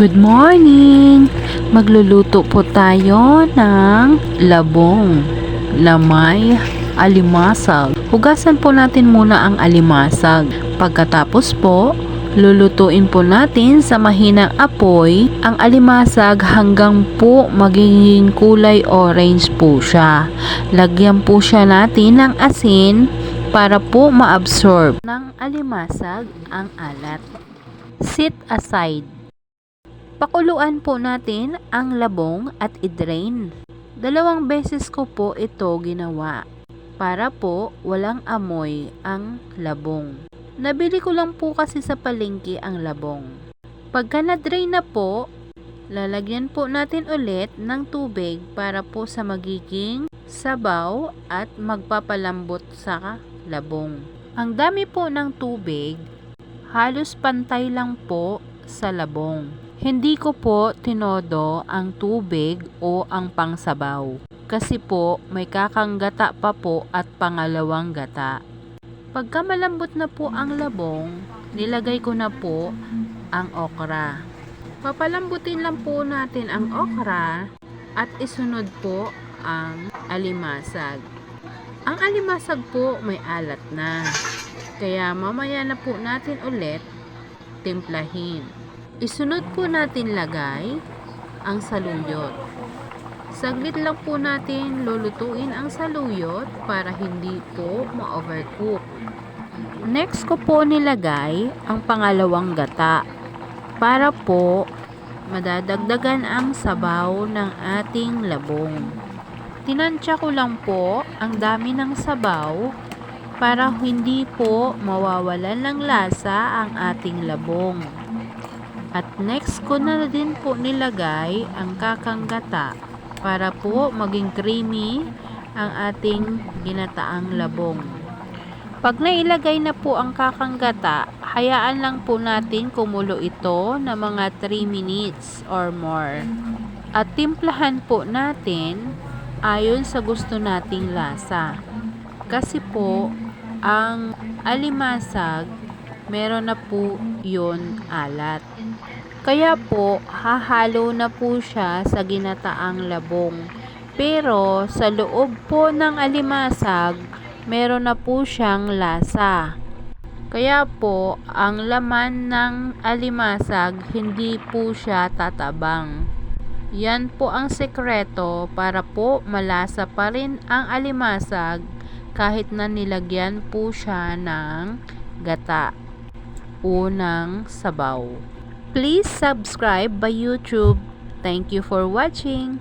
Good morning! Magluluto po tayo ng labong na may alimasag. Hugasan po natin muna ang alimasag. Pagkatapos po, lulutuin po natin sa mahinang apoy ang alimasag hanggang po magiging kulay orange po siya. Lagyan po siya natin ng asin para po ma-absorb ng alimasag ang alat. Set aside. Pakuluan po natin ang labong at i-drain. 2 beses ko po ito ginawa para po walang amoy ang labong. Nabili ko lang po kasi sa palengke ang labong. Pagka na-drain na po, lalagyan po natin ulit ng tubig para po sa magiging sabaw at magpapalambot sa labong. Ang dami po ng tubig, halos pantay lang po sa labong. Hindi ko po tinodo ang tubig o ang pangsabaw kasi po may kakanggata pa po at pangalawang gata. Pagka malambot na po ang labong, nilagay ko na po ang okra. Papalambutin lang po natin ang okra at isunod po ang alimasag. Ang alimasag po may alat na, kaya mamaya na po natin ulit timplahin. Isunod po natin lagay ang saluyot. Saglit lang po natin lulutuin ang saluyot para hindi po ma-overcook. Next ko po nilagay ang pangalawang gata para po madadagdagan ang sabaw ng ating labong. Tinansya ko lang po ang dami ng sabaw para hindi po mawawalan ng lasa ang ating labong. At next ko na din po nilagay ang kakanggata para po maging creamy ang ating ginataang labong. Pag nailagay na po ang kakanggata, hayaan lang po natin kumulo ito na mga 3 minutes or more. At timplahan po natin ayon sa gusto nating lasa. Kasi po, ang alimasag, meron na po yun alat. Kaya po, hahalo na po siya sa ginataang labong. Pero, sa loob po ng alimasag, meron na po siyang lasa. Kaya po, ang laman ng alimasag, hindi po siya tatabang. Yan po ang sekreto para po malasa pa rin ang alimasag kahit na nilagyan po siya ng gata o ng sabaw. Please subscribe by YouTube. Thank you for watching.